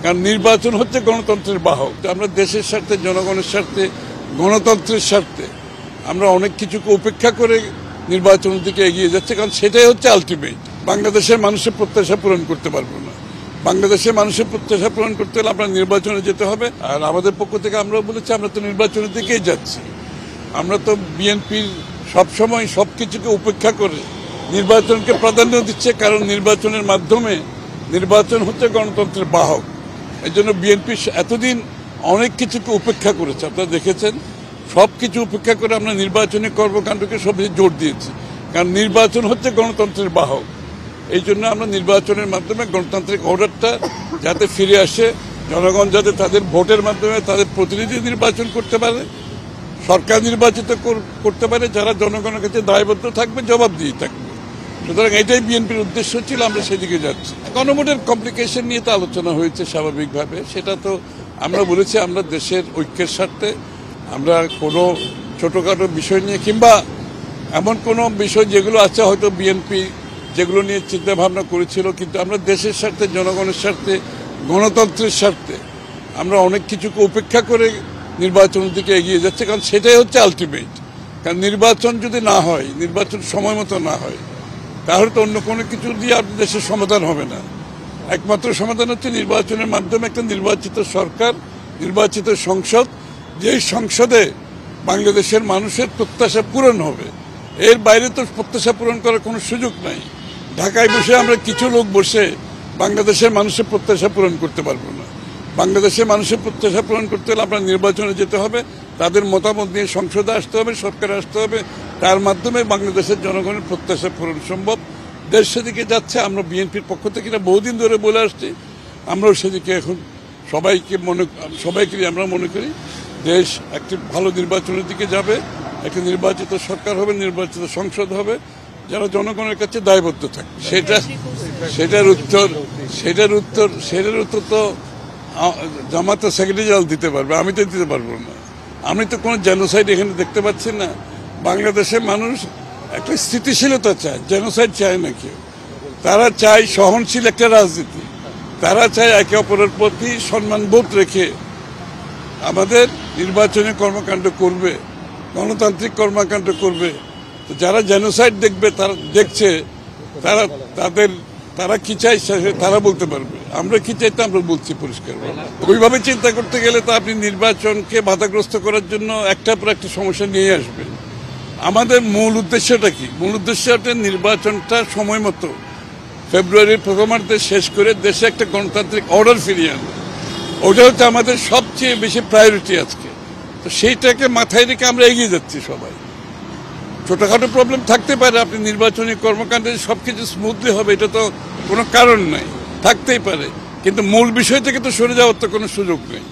কারণ নির্বাচন হচ্ছে গণতন্ত্রের বাহক। আমরা দেশের স্বার্থে, জনগণের স্বার্থে, গণতন্ত্রের স্বার্থে আমরা অনেক কিছুকে উপেক্ষা করে নির্বাচনের দিকে এগিয়ে যাচ্ছে, কারণ সেটাই হচ্ছে আলটিমেট। বাংলাদেশের মানুষের প্রত্যাশা পূরণ করতে পারবো না। বাংলাদেশের মানুষের প্রত্যাশা পূরণ করতে হলে আমরা নির্বাচনে যেতে হবে। আর আমাদের পক্ষ থেকে আমরাও বলেছি আমরা তো নির্বাচনের দিকেই যাচ্ছি। আমরা তো বিএনপির সবসময় সবকিছুকে উপেক্ষা করে নির্বাচনকে প্রাধান্য দিচ্ছে, কারণ নির্বাচনের মাধ্যমে নির্বাচন হচ্ছে গণতন্ত্রের বাহক। এই জন্য বিএনপি এতদিন অনেক কিছুকে উপেক্ষা করেছে, আপনারা দেখেছেন। সব কিছু উপেক্ষা করে আমরা নির্বাচনী কর্মকাণ্ডকে সবচেয়ে জোর দিয়েছি, কারণ নির্বাচন হচ্ছে গণতন্ত্রের বাহক। এই জন্য আমরা নির্বাচনের মাধ্যমে গণতান্ত্রিক অর্ডারটা যাতে ফিরে আসে, জনগণ যাতে তাদের ভোটের মাধ্যমে তাদের প্রতিনিধি নির্বাচন করতে পারে, সরকার নির্বাচিত করতে পারে, যারা জনগণের কাছে দায়বদ্ধ থাকবে, জবাবদিহি থাকবে। সুতরাং এটাই বিএনপির উদ্দেশ্য ছিল, আমরা সেদিকে যাচ্ছি। গণভোটের কমপ্লিকেশন নিয়ে তো আলোচনা হয়েছে স্বাভাবিকভাবে। সেটা তো আমরা বলেছি আমরা দেশের ঐক্যের স্বার্থে আমরা কোনো ছোটোখাটো বিষয় নিয়ে কিংবা এমন কোনো বিষয় যেগুলো আছে হয়তো বিএনপি যেগুলো নিয়ে চিন্তা ভাবনা করেছিল, কিন্তু আমরা দেশের স্বার্থে, জনগণের স্বার্থে, গণতন্ত্রের স্বার্থে আমরা অনেক কিছুকে উপেক্ষা করে নির্বাচনের দিকে এগিয়ে যাচ্ছে, কারণ সেটাই হচ্ছে আলটিমেট। কারণ নির্বাচন যদি না হয়, নির্বাচন সময় মতো না হয়, তাহলে তো অন্য কোনো কিছু দিয়ে আপনার দেশের সমাধান হবে না। একমাত্র সমাধান হচ্ছে নির্বাচনের মাধ্যমে একটা নির্বাচিত সরকার, নির্বাচিত সংসদ, যেই সংসদে বাংলাদেশের মানুষের প্রত্যাশা পূরণ হবে। এর বাইরে তো প্রত্যাশা পূরণ করার কোনো সুযোগ নাই। ঢাকায় বসে আমরা কিছু লোক বসে বাংলাদেশের মানুষের প্রত্যাশা পূরণ করতে পারবো না। বাংলাদেশের মানুষের প্রত্যাশা পূরণ করতে হলে আপনার নির্বাচনে যেতে হবে, তাদের মতামত নিয়ে সংসদে আসতে হবে, সরকারে আসতে হবে। তার মাধ্যমে বাংলাদেশের জনগণের প্রত্যাশা পূরণ সম্ভব। দেশ সেদিকে যাচ্ছে। আমরা বিএনপির পক্ষ থেকে বহুদিন ধরে বলে আসছি, আমরাও সেদিকে এখন সবাইকে আমরা মনে করি দেশ একটি ভালো নির্বাচনের দিকে যাবে, একটা নির্বাচিত সরকার হবে, নির্বাচিত সংসদ হবে, যারা জনগণের কাছে দায়বদ্ধ থাকে। সেটার উত্তর তো জামাতে সেক্রেটারি জেনারেল দিতে পারবে, আমি তো দিতে পারবো না। আমি তো কোনো জেনোসাইড এখানে দেখতে পাচ্ছি না। বাংলাদেশের মানুষ একটা স্থিতিশীলতা চায়, জেনোসাইড চায় না কেউ। তারা চায় সহনশীল একটা রাজনীতি, তারা চায় একে অপরের প্রতি সম্মানবোধ রেখে আমাদের নির্বাচনী কর্মকাণ্ড করবে, গণতান্ত্রিক কর্মকাণ্ড করবে। তো যারা জেনোসাইড দেখবে, তারা দেখছে, তারা কি চাই তারা বলতে পারবে। আমরা কি চাই তা আমরা বলছি পরিষ্কার। ওইভাবে চিন্তা করতে গেলে তো আপনি নির্বাচনকে বাধাগ্রস্ত করার জন্য একটার পর একটা সমস্যা নিয়ে আসবেন। আমাদের মূল উদ্দেশ্যটা কি? মূল উদ্দেশ্যটা নির্বাচনটা সময় মতো ফেব্রুয়ারির প্রথমার্ধে শেষ করে দেশে একটা গণতান্ত্রিক অর্ডার ফিরিয়ে আনবে। ওটা হচ্ছে আমাদের সবচেয়ে বেশি প্রায়োরিটি আজকে। তো সেইটাকে মাথায় রেখে আমরা এগিয়ে যাচ্ছি সবাই। ছোটোখাটো প্রবলেম থাকতে পারে, আপনি নির্বাচনী কর্মকাণ্ডে সবকিছু স্মুথলি হবে এটা তো কোনো কারণ নাই, থাকতেই পারে, কিন্তু মূল বিষয় থেকে তো সরে যাওয়ার তো কোনো সুযোগ নেই।